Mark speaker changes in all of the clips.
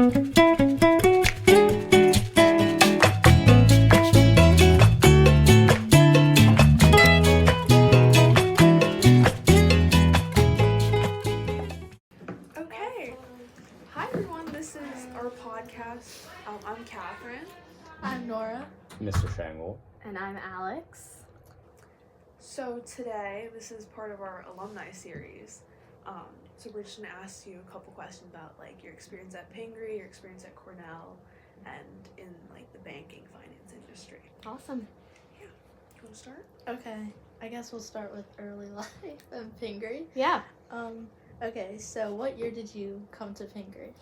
Speaker 1: Okay. Hi everyone, this is our podcast. I'm Katherine.
Speaker 2: I'm Norah.
Speaker 3: Mr. Shangold.
Speaker 2: And I'm Alex.
Speaker 1: So today, this is part of our alumni series. So we're just gonna ask you a couple questions about like your experience at Pingry, your experience at Cornell, and in like the banking finance industry.
Speaker 2: Awesome.
Speaker 1: Yeah. You wanna start?
Speaker 2: Okay. I guess we'll start with early life and Pingry.
Speaker 4: Yeah.
Speaker 2: Okay, so what year did you come to Pingry?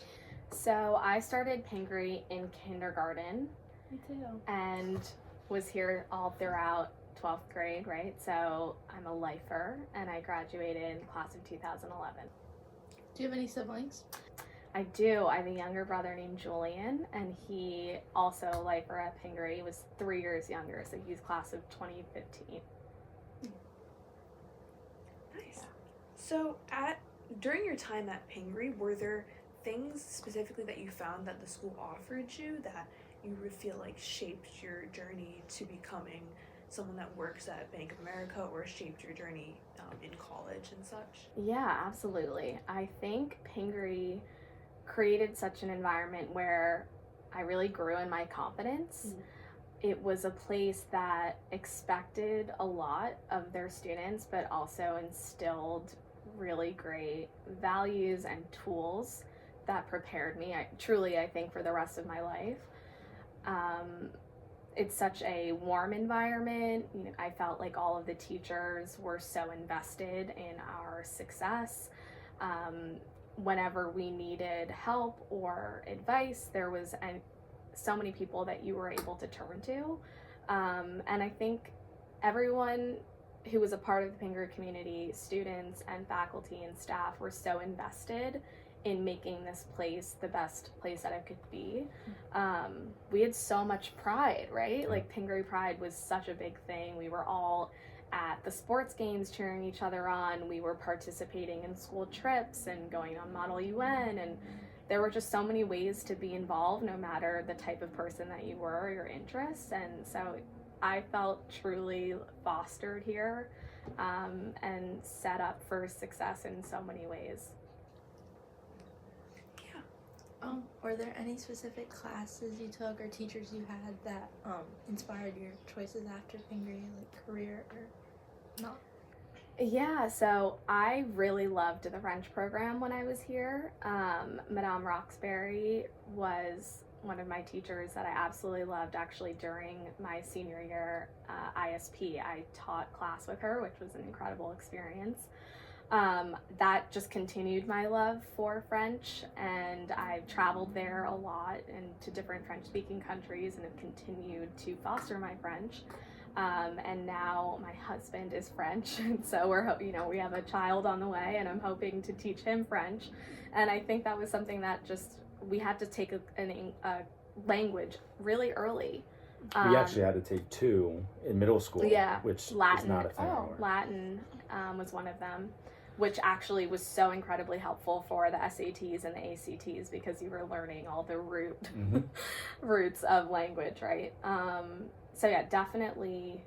Speaker 4: So I started Pingry in kindergarten.
Speaker 2: Me too.
Speaker 4: And was here all throughout 12th grade, right? So I'm a lifer, and I graduated in class of 2011.
Speaker 2: Do you have any siblings?
Speaker 4: I do. I have a younger brother named Julian, and he also a lifer at Pingry. He was 3 years younger, so he's class of 2015.
Speaker 1: Nice. So during your time at Pingry, were there things specifically that you found that the school offered you that you would feel like shaped your journey to becoming someone that works at Bank of America, or shaped your journey in college and such?
Speaker 4: Yeah, absolutely. I think Pingry created such an environment where I really grew in my confidence. It was a place that expected a lot of their students, but also instilled really great values and tools that prepared me, I think, for the rest of my life. It's such a warm environment. You know, I felt like all of the teachers were so invested in our success. Whenever we needed help or advice, there was so many people that you were able to turn to. And I think everyone who was a part of the Pingry community, students and faculty and staff, were so invested in making this place the best place that it could be. We had so much pride, right? Like Pingry pride was such a big thing. We were all at the sports games cheering each other on. We were participating in school trips and going on Model UN, and there were just so many ways to be involved, no matter the type of person that you were or your interests. And so I felt truly fostered here, and set up for success in so many ways.
Speaker 2: Were there any specific classes you took or teachers you had that inspired your choices after Pingry, like career or not?
Speaker 4: Yeah, so I really loved the French program when I was here. Madame Roxbury was one of my teachers that I absolutely loved. Actually, during my senior year ISP, I taught class with her, which was an incredible experience. That just continued my love for French, and I've traveled there a lot and to different French-speaking countries, and have continued to foster my French. And now my husband is French, and so we have a child on the way, and I'm hoping to teach him French. And I think that was something that just we had to take a language really early.
Speaker 3: We actually had to take 2 in middle school, which
Speaker 4: Latin,
Speaker 3: is not a thing anymore.
Speaker 4: Latin was one of them, which actually was so incredibly helpful for the SATs and the ACTs, because you were learning all the roots of language, right? So yeah, definitely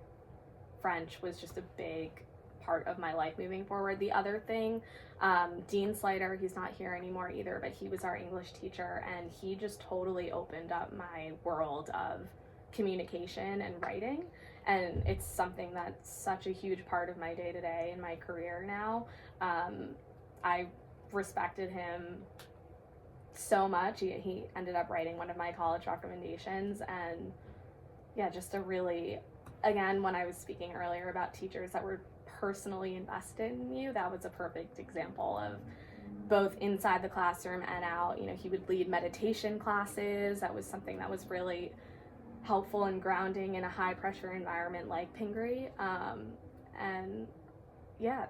Speaker 4: French was just a big part of my life moving forward. The other thing, Dean Slider, he's not here anymore either, but he was our English teacher, and he just totally opened up my world of communication and writing. And it's something that's such a huge part of my day-to-day in my career now. I respected him so much. He ended up writing one of my college recommendations, and yeah, just a really, again, when I was speaking earlier about teachers that were personally invested in you, that was a perfect example of both inside the classroom and out. You know, he would lead meditation classes. That was something that was really helpful and grounding in a high pressure environment like Pingry. And yeah,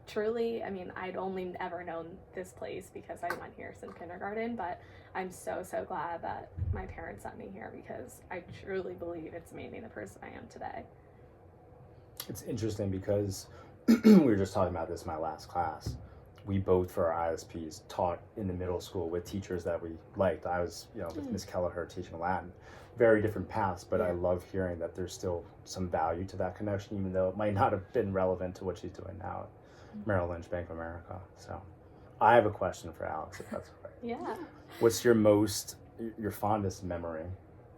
Speaker 4: truly, I mean, I'd only ever known this place because I went here since kindergarten, but I'm so glad that my parents sent me here, because I truly believe it's made me the person I am today.
Speaker 3: It's interesting because we were just talking about this in my last class. we both, for our ISPs, taught in the middle school with teachers that we liked. I was, with Miss Kelleher teaching Latin. Very different paths, but I love hearing that there's still some value to that connection, even though it might not have been relevant to what she's doing now at Merrill Lynch Bank of America. So I have a question for Alex, if that's all right.
Speaker 4: Yeah.
Speaker 3: What's your fondest memory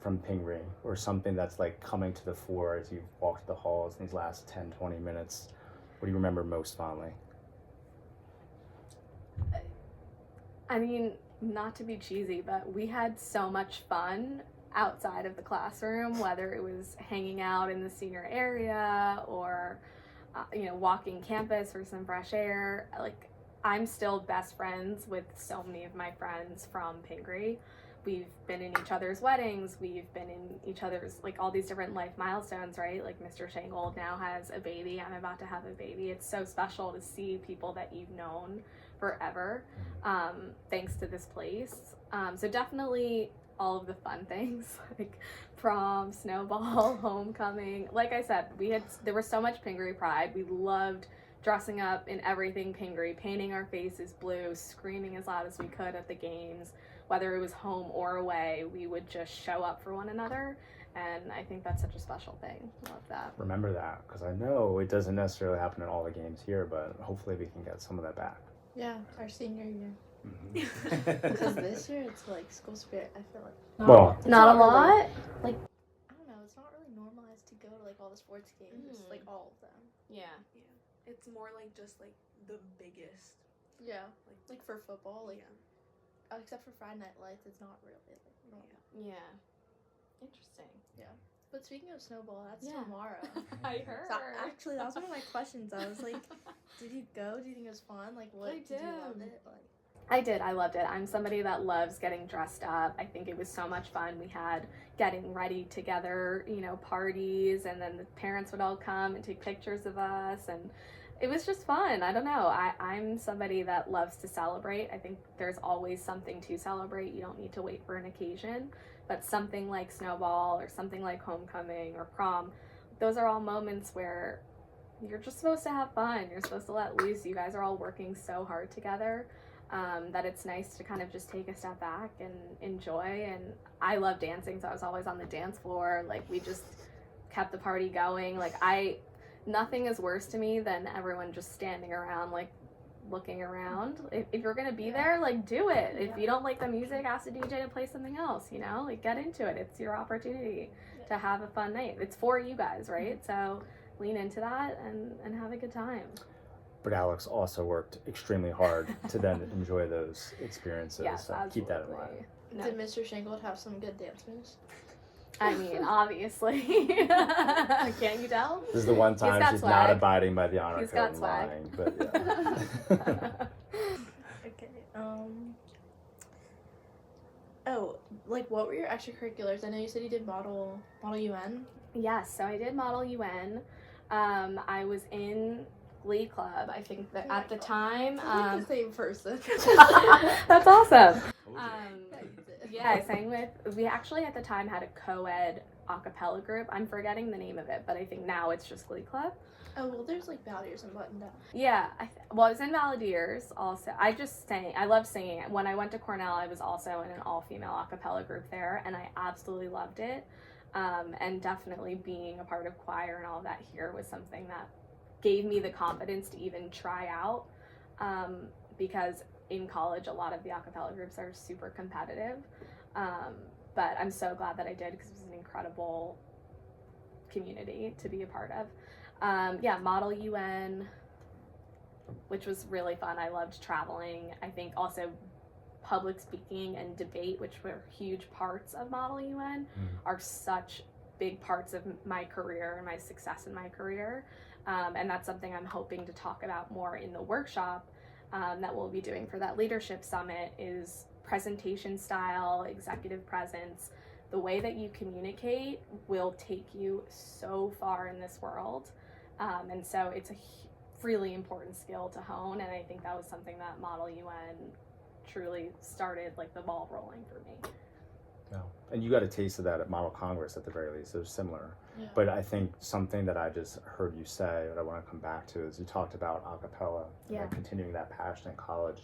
Speaker 3: from Pingry, or something that's like coming to the fore as you've walked the halls in these last 10, 20 minutes? What do you remember most fondly?
Speaker 4: I mean, not to be cheesy, but we had so much fun outside of the classroom, whether it was hanging out in the senior area or, walking campus for some fresh air. Like, I'm still best friends with so many of my friends from Pingry. We've been in each other's weddings. We've been in each other's, like, all these different life milestones, right? Like, Mr. Shangold now has a baby. I'm about to have a baby. It's so special to see people that you've known forever, thanks to this place. So definitely all of the fun things, like prom, snowball, homecoming. Like I said, there was so much Pingry pride. We loved dressing up in everything Pingry, painting our faces blue, screaming as loud as we could at the games. Whether it was home or away, we would just show up for one another, and I think that's such a special thing. Love that.
Speaker 3: Remember that, because I know it doesn't necessarily happen in all the games here, but hopefully we can get some of that back.
Speaker 2: Yeah, our senior year.
Speaker 3: Mm-hmm.
Speaker 2: Because this year it's like school spirit. I feel like
Speaker 4: Not a lot.
Speaker 2: Like, I don't know. It's not really normalized to go to like all the sports games, like all of them.
Speaker 4: Yeah.
Speaker 1: It's more like just like the biggest.
Speaker 2: Yeah, like for football, like except for Friday Night Lights, it's not really like normal.
Speaker 4: Yeah. Interesting.
Speaker 2: Yeah. But speaking of snowball, that's
Speaker 4: Yeah.
Speaker 2: tomorrow.
Speaker 4: I heard.
Speaker 2: So actually, that was one of my questions. I was like, did you go? Do you think it was fun? Like, what?
Speaker 4: I
Speaker 2: Did you love
Speaker 4: did.
Speaker 2: it? Like,
Speaker 4: I did. I loved it. I'm somebody that loves getting dressed up. I think it was so much fun. We had getting ready together, parties, and then the parents would all come and take pictures of us, and it was just fun. I don't know. I'm somebody that loves to celebrate. I think there's always something to celebrate. You don't need to wait for an occasion, but something like snowball or something like homecoming or prom, those are all moments where you're just supposed to have fun. You're supposed to let loose. You guys are all working so hard together. That it's nice to kind of just take a step back and enjoy. And I love dancing, so I was always on the dance floor. Like, we just kept the party going. Like, nothing is worse to me than everyone just standing around, like, looking around. If you're gonna be there, like, do it. If you don't like the music, ask the DJ to play something else, like, get into it. It's your opportunity to have a fun night. It's for you guys, right? So lean into that and have a good time.
Speaker 3: But Alex also worked extremely hard to then enjoy those experiences.
Speaker 4: Yes,
Speaker 3: so
Speaker 4: absolutely.
Speaker 3: keep that in mind.
Speaker 4: No.
Speaker 2: Did Mr. Shangold have some good dance moves?
Speaker 4: I mean, obviously. Can't you tell?
Speaker 3: This is the one time
Speaker 4: got
Speaker 3: she's
Speaker 4: swag.
Speaker 3: not abiding by the honor
Speaker 4: He's
Speaker 3: code
Speaker 4: got
Speaker 3: and
Speaker 4: swag.
Speaker 3: lying. But yeah.
Speaker 2: Okay. Oh, like, what were your extracurriculars? I know you said you did Model UN.
Speaker 4: Yes, so I did Model UN. I was in Glee Club, I think that at the time.
Speaker 2: The same person.
Speaker 4: That's awesome.
Speaker 2: Yeah,
Speaker 4: I sang we actually at the time had a co-ed a cappella group. I'm forgetting the name of it, but I think now it's just Glee Club.
Speaker 2: Oh, well, there's like Valdiers and Button Down.
Speaker 4: Yeah, I was in Valadiers also. I just sang. I love singing. When I went to Cornell, I was also in an all-female a cappella group there, and I absolutely loved it. And definitely being a part of choir and all that here was something that gave me the confidence to even try out, because in college, a lot of the a cappella groups are super competitive. But I'm so glad that I did, because it was an incredible community to be a part of. Model UN, which was really fun. I loved traveling. I think also public speaking and debate, which were huge parts of Model UN, are such big parts of my career and my success in my career. And that's something I'm hoping to talk about more in the workshop that we'll be doing for that leadership summit, is presentation style, executive presence. The way that you communicate will take you so far in this world. And so it's a really important skill to hone. And I think that was something that Model UN truly started, like, the ball rolling for me.
Speaker 3: No. and you got a taste of that at Model Congress at the very least. It was similar.
Speaker 2: Yeah.
Speaker 3: But I think something that I just heard you say that I want to come back to is you talked about a cappella and continuing that passion in college.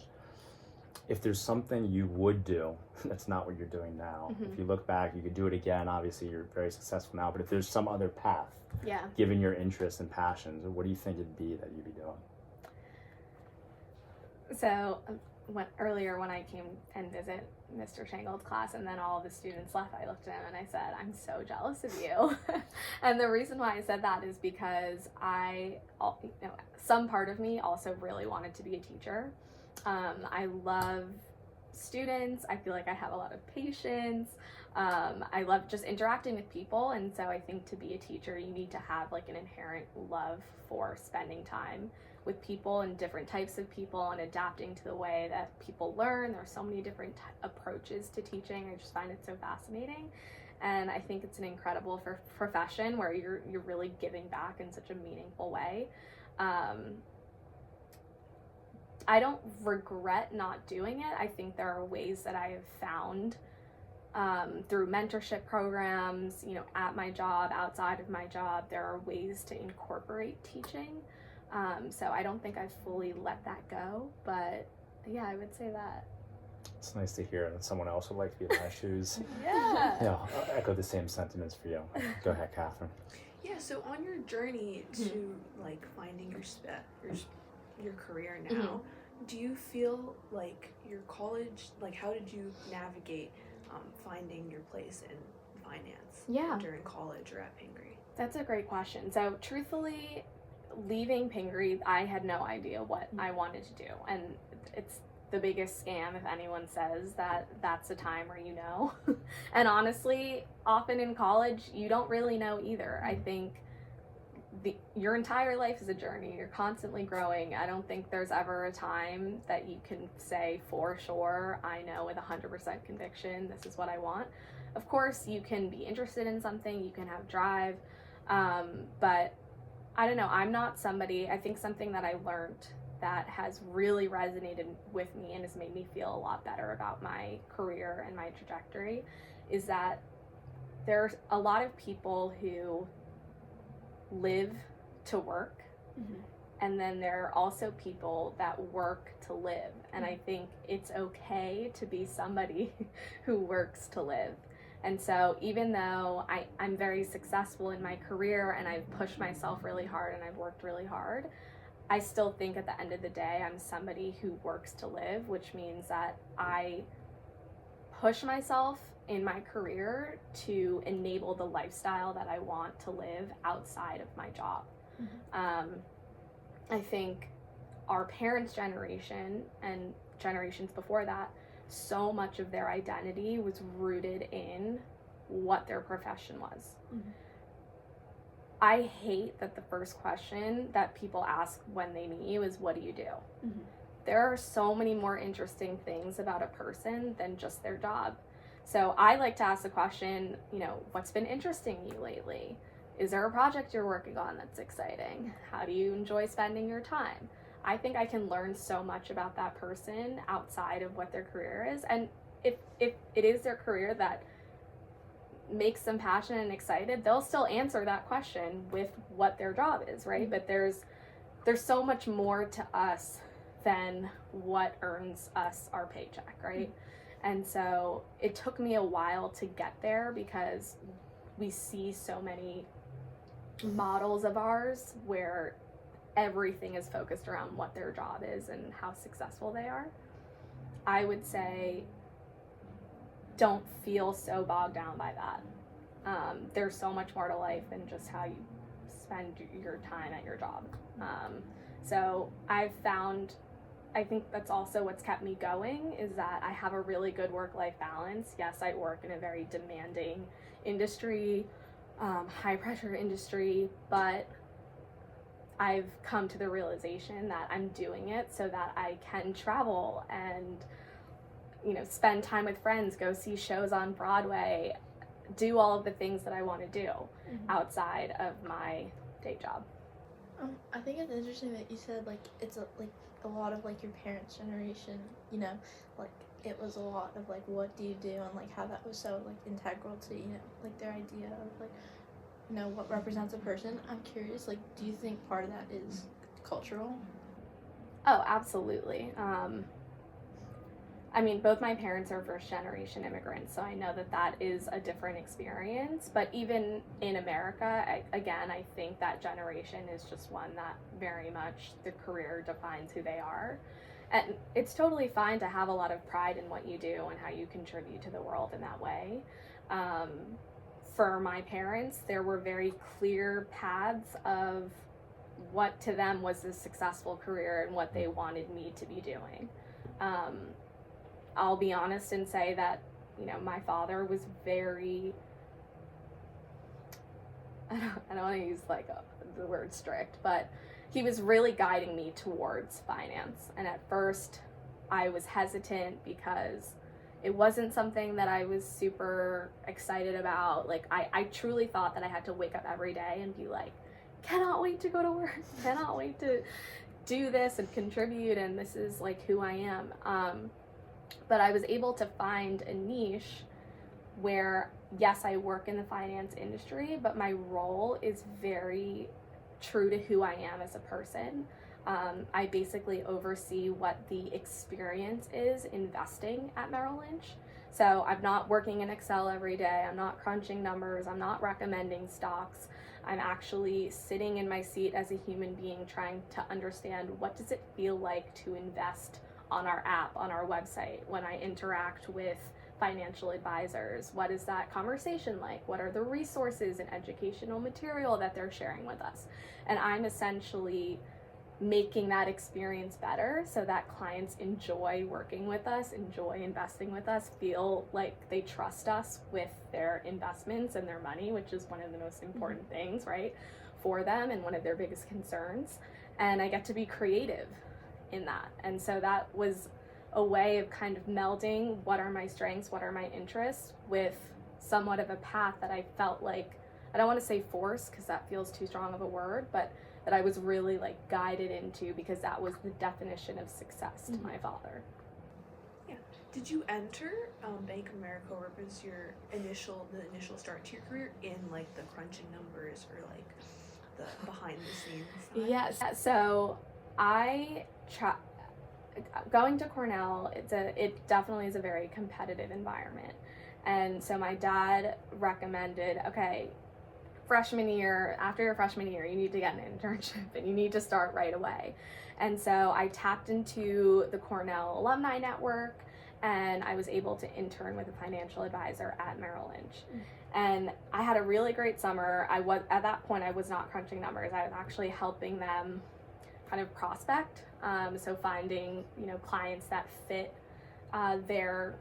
Speaker 3: If there's something you would do that's not what you're doing now, if you look back, you could do it again. Obviously, you're very successful now, but if there's some other path, given your interests and passions, what do you think it'd be that you'd be doing?
Speaker 4: So earlier when I came and visit Mr. Shangold's class and then all of the students left, I looked at him and I said, I'm so jealous of you. And the reason why I said that is because some part of me also really wanted to be a teacher. I love students. I feel like I have a lot of patience. I love just interacting with people. And so I think to be a teacher, you need to have like an inherent love for spending time with people and different types of people and adapting to the way that people learn. There are so many different approaches to teaching. I just find it so fascinating. And I think it's an incredible profession where you're really giving back in such a meaningful way. I don't regret not doing it. I think there are ways that I have found through mentorship programs, at my job, outside of my job, there are ways to incorporate teaching. So I don't think I've fully let that go, but yeah, I would say that.
Speaker 3: It's nice to hear that someone else would like to be in my shoes.
Speaker 4: Yeah.
Speaker 3: Yeah, I'll echo the same sentiments for you. Go ahead, Katherine.
Speaker 1: Yeah, so on your journey to like finding your career now, do you feel like your college, like how did you navigate finding your place in finance during college or at Pingry?
Speaker 4: That's a great question. So truthfully, leaving Pingry, I had no idea what I wanted to do. And it's the biggest scam if anyone says that that's a time where you know. And honestly, often in college, you don't really know either. I think your entire life is a journey. You're constantly growing. I don't think there's ever a time that you can say for sure, I know with 100% conviction, this is what I want. Of course, you can be interested in something, you can have drive, but I don't know, I'm not somebody, I think something that I learned that has really resonated with me and has made me feel a lot better about my career and my trajectory is that there's a lot of people who live to work, and then there are also people that work to live, and I think it's okay to be somebody who works to live. And so even though I'm very successful in my career and I've pushed myself really hard and I've worked really hard, I still think at the end of the day I'm somebody who works to live, which means that I push myself in my career to enable the lifestyle that I want to live outside of my job. I think our parents' generation and generations before that, so much of their identity was rooted in what their profession was. I hate that the first question that people ask when they meet you is, what do you do? There are so many more interesting things about a person than just their job. So I like to ask the question, what's been interesting you lately? Is there a project you're working on that's exciting? How do you enjoy spending your time? I think I can learn so much about that person outside of what their career is. And if it is their career that makes them passionate and excited, they'll still answer that question with what their job is, right? But there's so much more to us than what earns us our paycheck, right? And so it took me a while to get there because we see so many models of ours where everything is focused around what their job is and how successful they are. I would say don't feel so bogged down by that. There's so much more to life than just how you spend your time at your job. So I've found, I think that's also what's kept me going, is that I have a really good work-life balance. Yes, I work in a very demanding industry, high-pressure industry, but I've come to the realization that I'm doing it so that I can travel and, spend time with friends, go see shows on Broadway, do all of the things that I want to do outside of my day job.
Speaker 2: I think it's interesting that you said, it's a lot of, your parents' generation, it was a lot of like, what do you do, and like how that was so like integral to, you know, like their idea of like, you know, what represents a person. I'm curious, like, do you think part of that is cultural?
Speaker 4: Oh, absolutely. I mean, both my parents are first generation immigrants, so I know that that is a different experience. But even in America, I think that generation is just one that very much the career defines who they are. And it's totally fine to have a lot of pride in what you do and how you contribute to the world in that way. For my parents, there were very clear paths of what to them was a successful career and what they wanted me to be doing. I'll be honest and say that, you know, my father was very, I don't want to use like the word strict, but he was really guiding me towards finance. And at first I was hesitant because it wasn't something that I was super excited about. Like I truly thought that I had to wake up every day and be like, cannot wait to go to work, cannot wait to do this and contribute, and this is like who I am. But I was able to find a niche where, yes, I work in the finance industry, but my role is very true to who I am as a person. I basically oversee what the experience is investing at Merrill Lynch. So I'm not working in Excel every day, I'm not crunching numbers, I'm not recommending stocks. I'm actually sitting in my seat as a human being trying to understand what does it feel like to invest on our app, on our website, when I interact with financial advisors. What is that conversation like? What are the resources and educational material that they're sharing with us? And I'm essentially making that experience better so that clients enjoy working with us, enjoy investing with us, feel like they trust us with their investments and their money, which is one of the most important things, right, for them and one of their biggest concerns. And I get to be creative in that. And so that was a way of kind of melding what are my strengths, what are my interests, with somewhat of a path that I felt like, I don't want to say forced because that feels too strong of a word, but that I was really like guided into, because that was the definition of success to my father.
Speaker 1: Yeah. Did you enter Bank of America, or was your the initial start to your career in like the crunching numbers or like the behind the scenes side?
Speaker 4: Yes. So going to Cornell, it definitely is a very competitive environment. And so my dad recommended, okay, after your freshman year, you need to get an internship and you need to start right away. And so I tapped into the Cornell alumni network, and I was able to intern with a financial advisor at Merrill Lynch. And I had a really great summer. At that point, I was not crunching numbers. I was actually helping them kind of prospect. So finding, you know, clients that fit their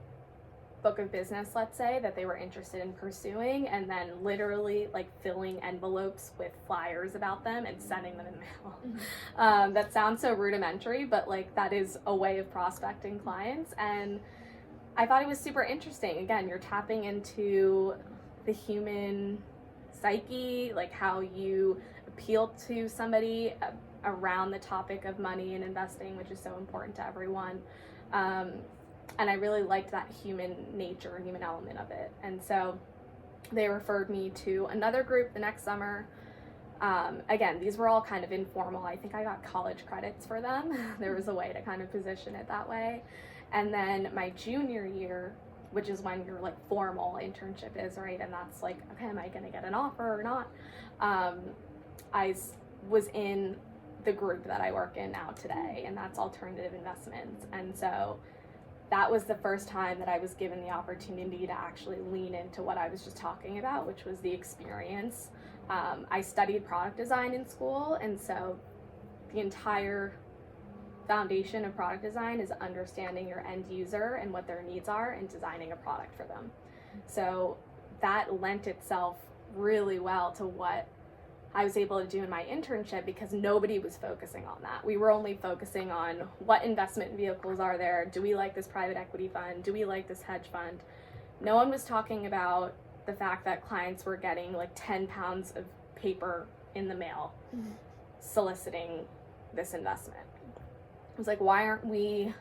Speaker 4: book of business, let's say, that they were interested in pursuing, and then literally like filling envelopes with flyers about them and sending them in the mail. That sounds so rudimentary, but like that is a way of prospecting clients. And I thought it was super interesting. Again, you're tapping into the human psyche, like how you appeal to somebody around the topic of money and investing, which is so important to everyone. And I really liked that human nature and human element of it. And so they referred me to another group the next summer. Again, these were all kind of informal. I think I got college credits for them. There was a way to kind of position it that way. And then my junior year, which is when your like formal internship is, right? And that's like, okay, am I gonna get an offer or not? I was in the group that I work in now today, and that's alternative investments. And so that was the first time that I was given the opportunity to actually lean into what I was just talking about, which was the experience. I studied product design in school, and so the entire foundation of product design is understanding your end user and what their needs are and designing a product for them. So that lent itself really well to what I was able to do in my internship, because nobody was focusing on that. We were only focusing on what investment vehicles are there. Do we like this private equity fund? Do we like this hedge fund? No one was talking about the fact that clients were getting like 10 pounds of paper in the mail soliciting this investment. I was like, why aren't we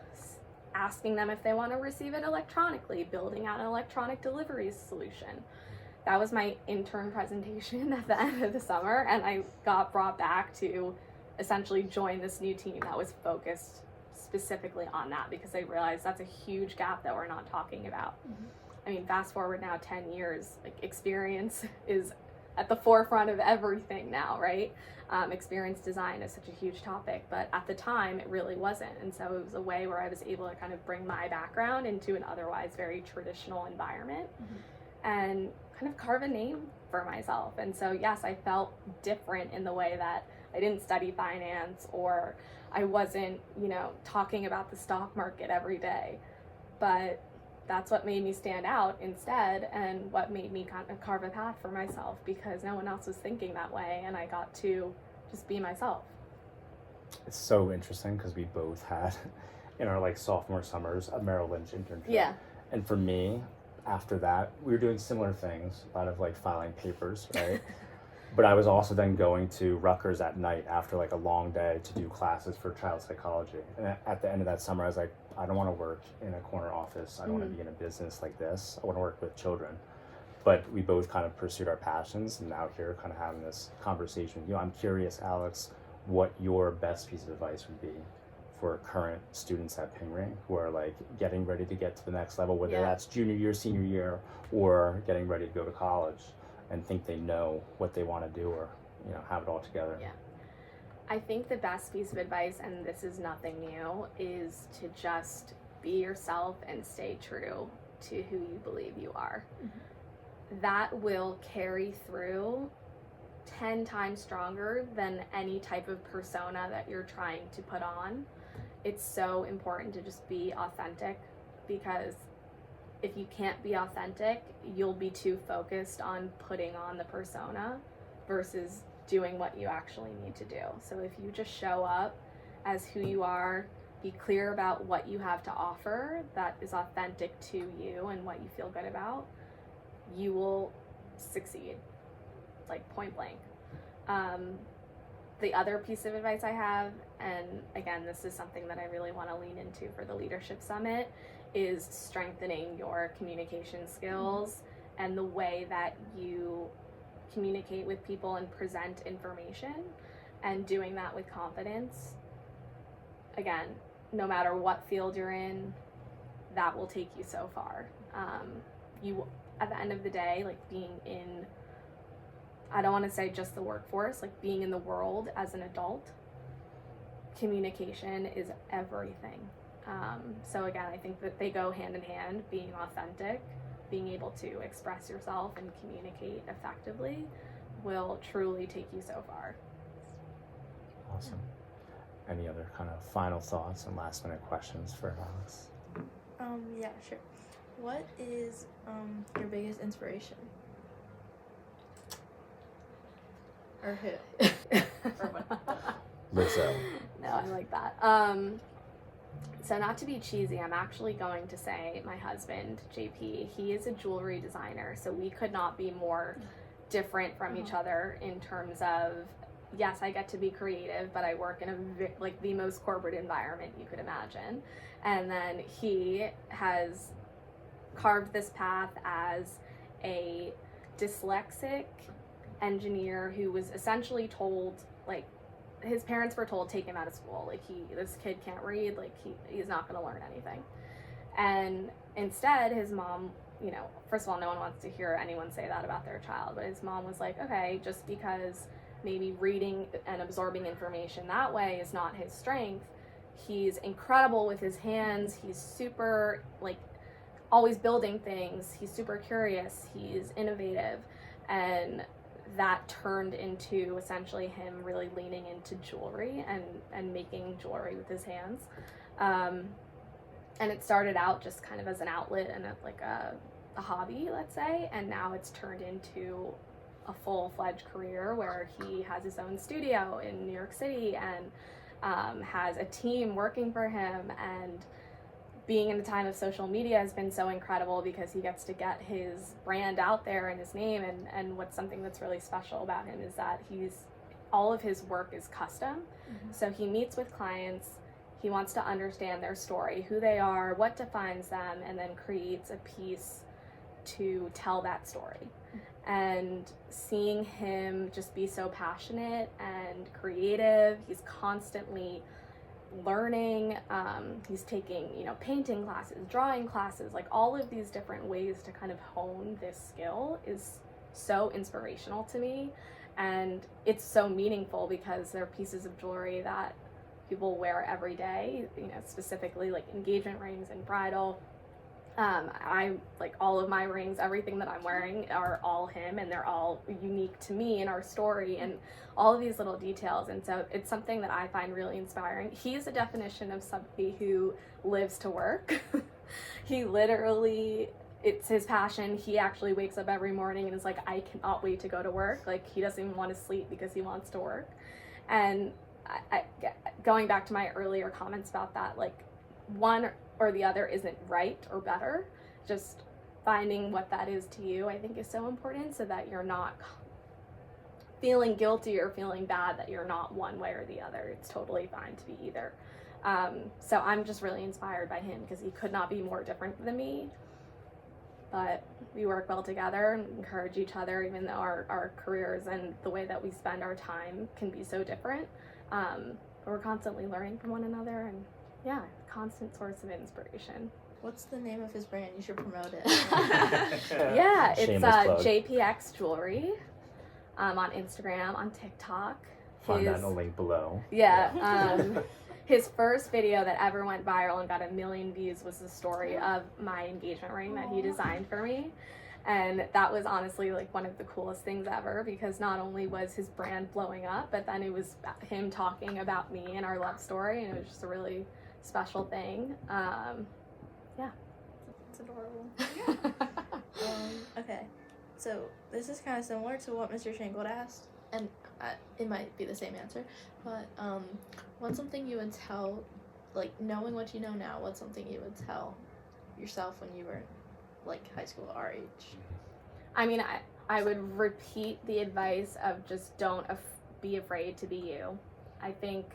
Speaker 4: asking them if they want to receive it electronically, building out an electronic delivery solution. That was my intern presentation at the end of the summer, and I got brought back to essentially join this new team that was focused specifically on that, because I realized that's a huge gap that we're not talking about.
Speaker 2: Mm-hmm.
Speaker 4: I mean, fast forward now 10 years, like experience is at the forefront of everything now, right? Experience design is such a huge topic, but at the time it really wasn't. And so it was a way where I was able to kind of bring my background into an otherwise very traditional environment and kind of carve a name for myself. And so, yes, I felt different in the way that I didn't study finance, or I wasn't, talking about the stock market every day. But that's what made me stand out instead, and what made me kind of carve a path for myself, because no one else was thinking that way, and I got to just be myself.
Speaker 3: It's so interesting because we both had in our like sophomore summers a Merrill Lynch internship.
Speaker 4: Yeah.
Speaker 3: And for me, after that, we were doing similar things, a lot of like filing papers, right? But I was also then going to Rutgers at night after like a long day to do classes for child psychology. And at the end of that summer, I was like, I don't want to work in a corner office. I don't want to be in a business like this. I want to work with children. But we both kind of pursued our passions, and now here kind of having this conversation. I'm curious, Alex, what your best piece of advice would be for current students at Pingry who are like getting ready to get to the next level, whether that's junior year, senior year, or getting ready to go to college, and think they know what they want to do, or have it all together.
Speaker 4: Yeah. I think the best piece of advice, and this is nothing new, is to just be yourself and stay true to who you believe you are. That will carry through 10 times stronger than any type of persona that you're trying to put on. It's so important to just be authentic, because if you can't be authentic, you'll be too focused on putting on the persona versus doing what you actually need to do. So if you just show up as who you are, be clear about what you have to offer that is authentic to you and what you feel good about, you will succeed, like point blank. The other piece of advice I have, and again, this is something that I really want to lean into for the Leadership Summit, is strengthening your communication skills and the way that you communicate with people and present information, and doing that with confidence. Again, no matter what field you're in, that will take you so far. You, at the end of the day, like being in, I don't want to say just the workforce, like being in the world as an adult, communication is everything. So again, I think that they go hand in hand. Being authentic, being able to express yourself and communicate effectively will truly take you so far.
Speaker 3: Awesome. Any other kind of final thoughts and last minute questions for Alex?
Speaker 2: Yeah, sure. What is your biggest inspiration? Or who? Or what?
Speaker 3: Lizzo.
Speaker 4: No, I like that. So not to be cheesy, I'm actually going to say my husband, JP, he is a jewelry designer, so we could not be more different from each other in terms of, yes, I get to be creative, but I work in the most corporate environment you could imagine. And then he has carved this path as a dyslexic engineer who was essentially told, like, his parents were told, take him out of school, like this kid can't read, like he's not going to learn anything. And instead his mom, first of all, no one wants to hear anyone say that about their child, but his mom was like, okay, just because maybe reading and absorbing information that way is not his strength, he's incredible with his hands, he's super, like, always building things, he's super curious, he's innovative. And that turned into essentially him really leaning into jewelry and making jewelry with his hands. And it started out just kind of as an outlet and a hobby, let's say, and now it's turned into a full-fledged career where he has his own studio in New York City and has a team working for him. And being in a time of social media has been so incredible because he gets to get his brand out there and his name, and what's something that's really special about him is that all of his work is custom. So he meets with clients, He wants to understand their story, who they are, what defines them, and then creates a piece to tell that story. And seeing him just be so passionate and creative, he's constantly learning. He's taking, painting classes, drawing classes, like all of these different ways to kind of hone this skill is so inspirational to me. And it's so meaningful because they're pieces of jewelry that people wear every day, specifically like engagement rings and bridal. I like all of my rings, everything that I'm wearing are all him, and they're all unique to me and our story and all of these little details. And so it's something that I find really inspiring. He's a definition of somebody who lives to work. He literally, it's his passion. He actually wakes up every morning and is like, I cannot wait to go to work. Like, he doesn't even want to sleep because he wants to work. And I going back to my earlier comments about that, like, one or the other isn't right or better. Just finding what that is to you, I think, is so important, so that you're not feeling guilty or feeling bad that you're not one way or the other. It's totally fine to be either. So I'm just really inspired by him because he could not be more different than me. But we work well together and encourage each other, even though our careers and the way that we spend our time can be so different. We're constantly learning from one another, and yeah, constant source of inspiration.
Speaker 2: What's the name of his brand? You should promote it.
Speaker 4: Yeah, it's
Speaker 3: Shameless plug.
Speaker 4: JPX Jewelry on Instagram, on TikTok.
Speaker 3: Find that in the link below.
Speaker 4: Yeah. His first video that ever went viral and got 1 million views was the story of my engagement ring that he designed for me. And that was honestly like one of the coolest things ever, because not only was his brand blowing up, but then it was him talking about me and our love story, and it was just a really special thing. Yeah.
Speaker 2: It's adorable. Okay, so this is kind of similar to what Mr. Shangold asked, and it might be the same answer, but what's something you would tell, like, knowing what you know now, what's something you would tell yourself when you were like high school, our age?
Speaker 4: I mean, I would repeat the advice of just don't be afraid to be you. I think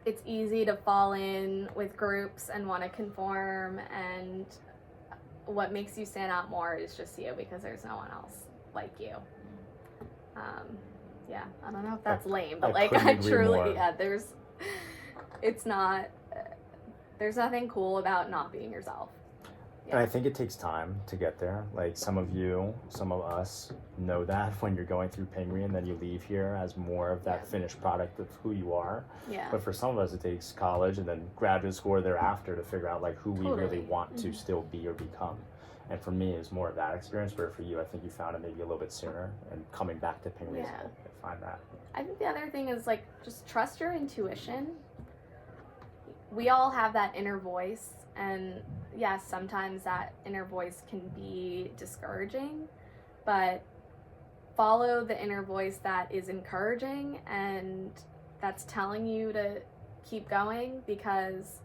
Speaker 4: it's easy to fall in with groups and want to conform, and what makes you stand out more is just you, because there's no one else like you. Yeah, I don't know if that's lame, but like, I truly, more. Yeah, there's nothing cool about not being yourself.
Speaker 3: And I think it takes time to get there. Like, some of us know that when you're going through Pingry, and then you leave here as more of that finished product of who you are.
Speaker 4: Yeah.
Speaker 3: But for some of us, it takes college and then graduate school thereafter to figure out like who we really want to still be or become. And for me, it's more of that experience. Where for you, I think you found it maybe a little bit sooner, and coming back to Pingry, I find that.
Speaker 4: I think the other thing is, like, just trust your intuition. We all have that inner voice, and yes, sometimes that inner voice can be discouraging, but follow the inner voice that is encouraging and that's telling you to keep going, because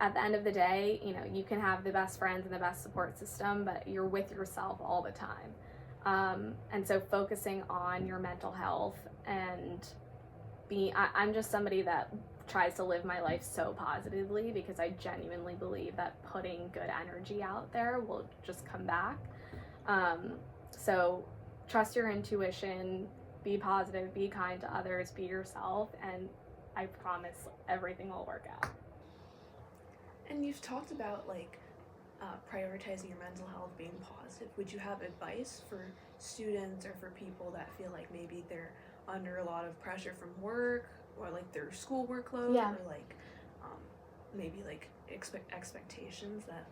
Speaker 4: at the end of the day, you can have the best friends and the best support system, but you're with yourself all the time. And so focusing on your mental health and I'm just somebody that tries to live my life so positively, because I genuinely believe that putting good energy out there will just come back. So trust your intuition, be positive, be kind to others, be yourself, and I promise everything will work out.
Speaker 1: And you've talked about prioritizing your mental health, being positive. Would you have advice for students or for people that feel like maybe they're under a lot of pressure from work, or like their school workload, or like maybe like expectations that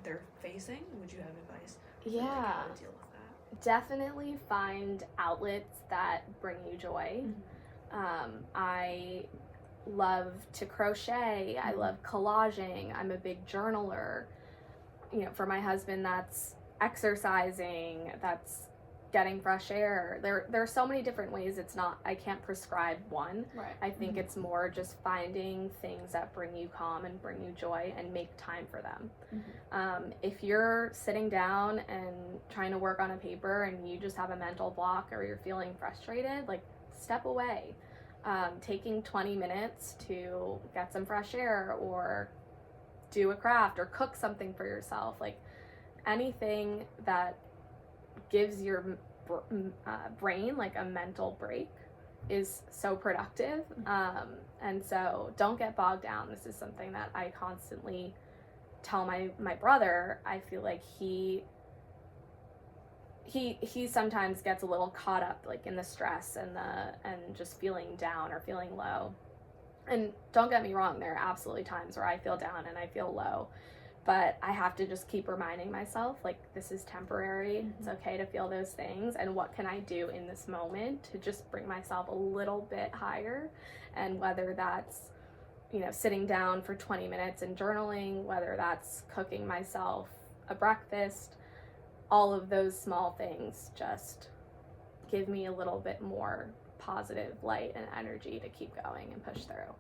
Speaker 1: they're facing? Would you have advice for how to deal with that?
Speaker 4: Definitely find outlets that bring you joy. I love to crochet. I love collaging. I'm a big journaler. For my husband, that's exercising, that's getting fresh air. There are so many different ways. I can't prescribe one.
Speaker 2: Right.
Speaker 4: I think it's more just finding things that bring you calm and bring you joy, and make time for them. If you're sitting down and trying to work on a paper and you just have a mental block, or you're feeling frustrated, like, step away. taking 20 minutes to get some fresh air or do a craft or cook something for yourself, like anything that gives your brain like a mental break is so productive. And so don't get bogged down. This is something that I constantly tell my brother. I feel like he sometimes gets a little caught up like in the stress and just feeling down or feeling low. And don't get me wrong, there are absolutely times where I feel down and I feel low, but I have to just keep reminding myself, like, this is temporary. It's okay to feel those things, and what can I do in this moment to just bring myself a little bit higher? And whether that's, sitting down for 20 minutes and journaling, whether that's cooking myself a breakfast, all of those small things just give me a little bit more positive light and energy to keep going and push through.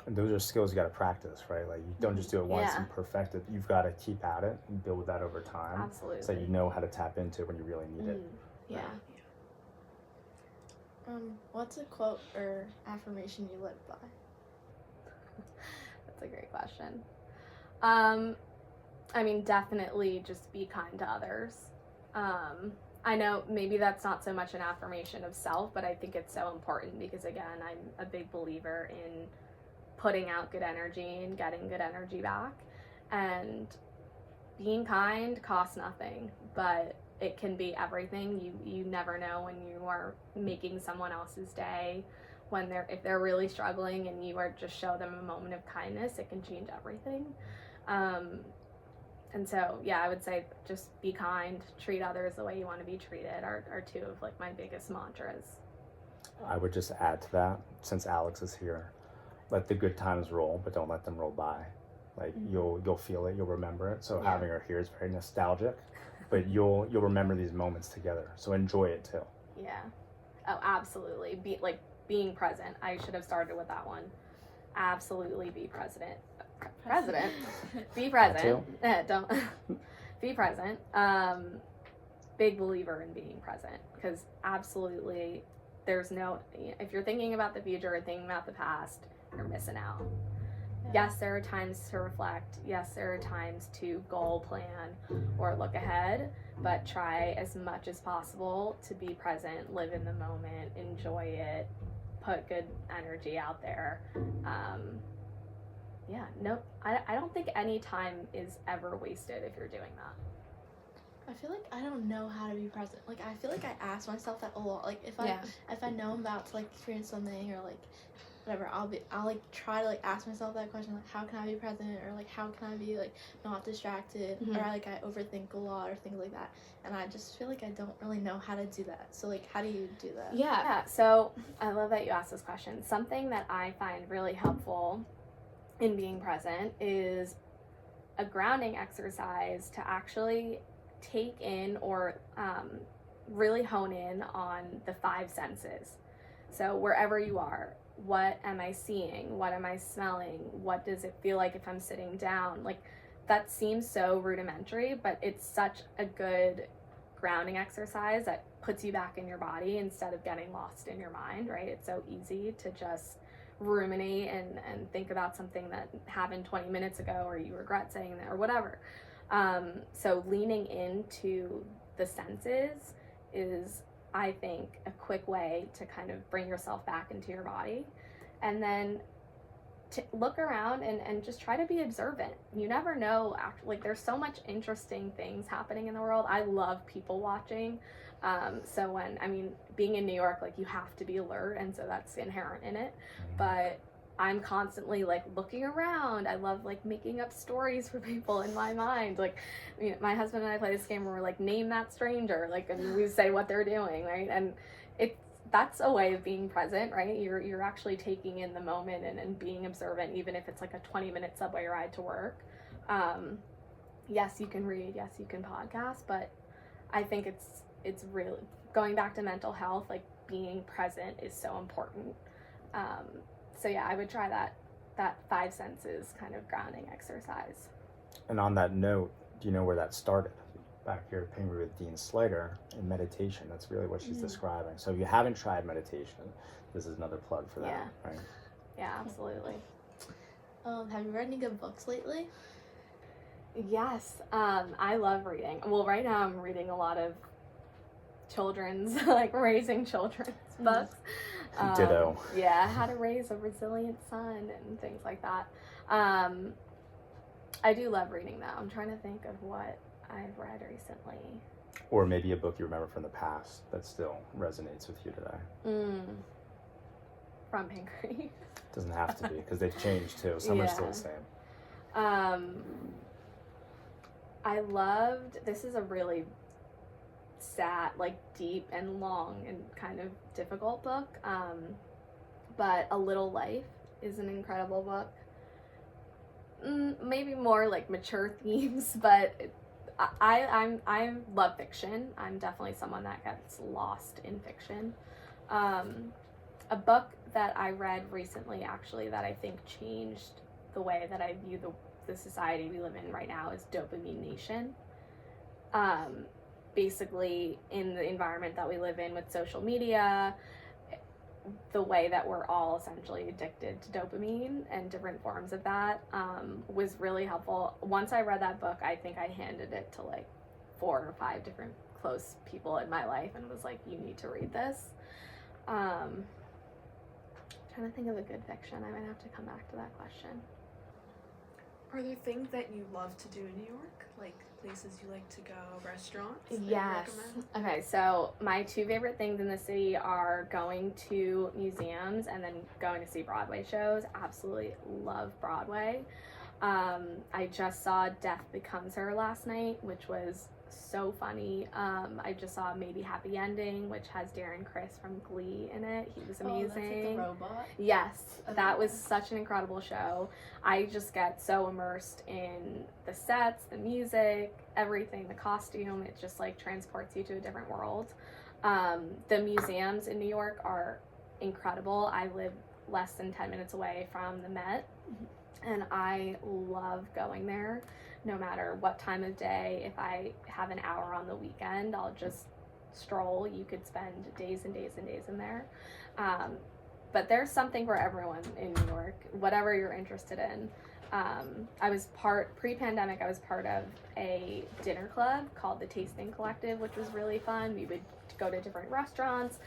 Speaker 3: And those are skills you got to practice, right? Like, you don't just do it once and perfect it. You've got to keep at it and build that over time.
Speaker 4: Absolutely.
Speaker 3: So you know how to tap into it when you really need it.
Speaker 2: Yeah. What's a quote or affirmation you live by?
Speaker 4: That's a great question. Definitely just be kind to others. I know maybe that's not so much an affirmation of self, but I think it's so important because, again, I'm a big believer in putting out good energy and getting good energy back. And being kind costs nothing, but it can be everything. You never know when you are making someone else's day, if they're really struggling and you are just show them a moment of kindness, it can change everything. And so, I would say just be kind, treat others the way you want to be treated are two of like my biggest mantras.
Speaker 3: I would just add to that, since Alex is here, let the good times roll, but don't let them roll by. Like, you'll feel it, you'll remember it. So having her here is very nostalgic, but you'll remember these moments together. So enjoy it too.
Speaker 4: Yeah. Oh, absolutely. Being present. I should have started with that one. Absolutely be present. Be present. Don't be present. Big believer in being present, because absolutely if you're thinking about the future or thinking about the past, you're missing out. Yes, there are times to reflect. Yes, there are times to goal plan or look ahead, but try as much as possible to be present, live in the moment, enjoy it, put good energy out there. I don't think any time is ever wasted if you're doing that.
Speaker 2: I feel like I don't know how to be present. Like, I feel like I ask myself that a lot. Like, if I know I'm about to like experience something or like whatever, I'll like try to like ask myself that question, like, how can I be present, or like how can I be like not distracted, or I overthink a lot or things like that, and I just feel like I don't really know how to do that. So like, how do you do that?
Speaker 4: Yeah, so I love that you asked this question. Something that I find really helpful in being present is a grounding exercise to actually take in or really hone in on the 5 senses. So wherever you are, what am I seeing? What am I smelling? What does it feel like if I'm sitting down? Like, that seems so rudimentary, but it's such a good grounding exercise that puts you back in your body instead of getting lost in your mind, right? It's so easy to just ruminate and think about something that happened 20 minutes ago, or you regret saying that, or whatever. So leaning into the senses is, I think, a quick way to kind of bring yourself back into your body. And then to look around and just try to be observant. You never know, there's so much interesting things happening in the world. I love people watching. So being in New York, like, you have to be alert, and so that's inherent in it. But I'm constantly like looking around. I love like making up stories for people in my mind. Like, my husband and I play this game where we're like, name that stranger, like, and we say what they're doing, right? And that's a way of being present, right? You're actually taking in the moment and being observant, even if it's like a 20-minute subway ride to work. Yes, you can read, yes, you can podcast, but I think it's really, going back to mental health, like, being present is so important. So yeah, I would try that 5 senses kind of grounding exercise.
Speaker 3: And on that note, do you know where that started? back here at Pingry with Dean Slater in meditation. That's really what she's
Speaker 2: Mm.
Speaker 3: describing. So if you haven't tried meditation, this is another plug for that,
Speaker 4: Yeah.
Speaker 3: right?
Speaker 4: Yeah, absolutely.
Speaker 2: Have you read any good books lately?
Speaker 4: Yes, I love reading. Well, right now I'm reading a lot of children's, like raising children's books.
Speaker 3: Ditto.
Speaker 4: Yeah, how to raise a resilient son and things like that. I do love reading though. I'm trying to think of what I've read recently.
Speaker 3: Or maybe a book you remember from the past that still resonates with you today.
Speaker 4: From Pingry.
Speaker 3: Doesn't have to be, because they've changed too. Some are still the same.
Speaker 4: I loved, this is a really sad, like deep and long and kind of difficult book, but A Little Life is an incredible book. Maybe more like mature themes, but I love fiction. I'm definitely someone that gets lost in fiction. A book that I read recently, actually, that I think changed the way that I view the society we live in right now is Dopamine Nation. Basically, in the environment that we live in with social media, the way that we're all essentially addicted to dopamine and different forms of that was really helpful. Once I read that book, I think I handed it to like 4 or 5 different close people in my life and was like, you need to read this. Trying to think of a good fiction. I might have to come back to that question.
Speaker 1: Are there things that you love to do in New York? Like places you like to go, restaurants? that you
Speaker 4: Yes.
Speaker 1: recommend?
Speaker 4: Okay, so my 2 favorite things in the city are going to museums and then going to see Broadway shows. Absolutely love Broadway. I just saw Death Becomes Her last night, which was so funny. I just saw Maybe Happy Ending, which has Darren Criss from Glee in it. He was amazing.
Speaker 2: Oh, that's like the robot?
Speaker 4: Yes,
Speaker 2: Okay.
Speaker 4: that was such an incredible show. I just get so immersed in the sets, the music, everything, the costume. It just like transports you to a different world. The museums in New York are incredible. I live less than 10 minutes away from the Met, and I love going there. No matter what time of day, if I have an hour on the weekend, I'll just stroll. You could spend days and days and days in there. But there's something for everyone in New York, whatever you're interested in. Pre-pandemic, I was part of a dinner club called the Tasting Collective, which was really fun. We would go to different restaurants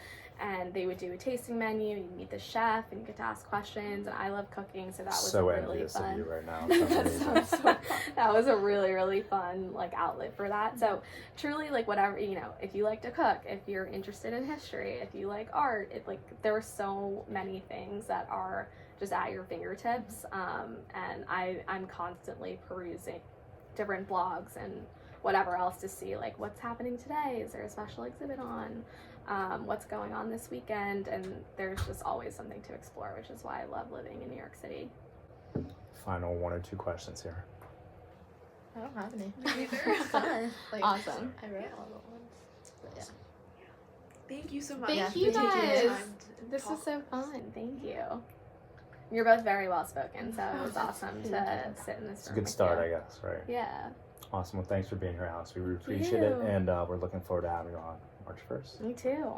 Speaker 4: and they would do a tasting menu. You meet the chef and you get to ask questions, and I love cooking, so that was
Speaker 3: So
Speaker 4: really
Speaker 3: envious
Speaker 4: fun.
Speaker 3: of you right now. Sounds amazing.
Speaker 4: That was a really, really fun like outlet for that. So truly, like whatever, if you like to cook, if you're interested in history, if you like art, there are so many things that are just at your fingertips. And I'm constantly perusing different blogs and whatever else to see like what's happening today. Is there a special exhibit on? What's going on this weekend? And there's just always something to explore, which is why I love living in New York City.
Speaker 3: Final 1 or 2 questions here.
Speaker 2: I don't have any.
Speaker 1: Me neither.
Speaker 2: Fun. Like,
Speaker 4: Awesome.
Speaker 2: I read all the ones. But yeah.
Speaker 1: Thank you so much.
Speaker 4: Thank
Speaker 1: for
Speaker 4: you
Speaker 1: taking the
Speaker 4: guys.
Speaker 1: time to
Speaker 4: This
Speaker 1: talk.
Speaker 4: was so fun. Thank you. You're both very well spoken, so it was awesome to sit in this
Speaker 3: It's a
Speaker 4: room
Speaker 3: good
Speaker 4: with
Speaker 3: start,
Speaker 4: you.
Speaker 3: I guess, right?
Speaker 4: Yeah.
Speaker 3: Awesome. Well, thanks for being here, Alex. We really appreciate it,
Speaker 4: you.
Speaker 3: and we're looking forward to having you on March 1st.
Speaker 4: Me too.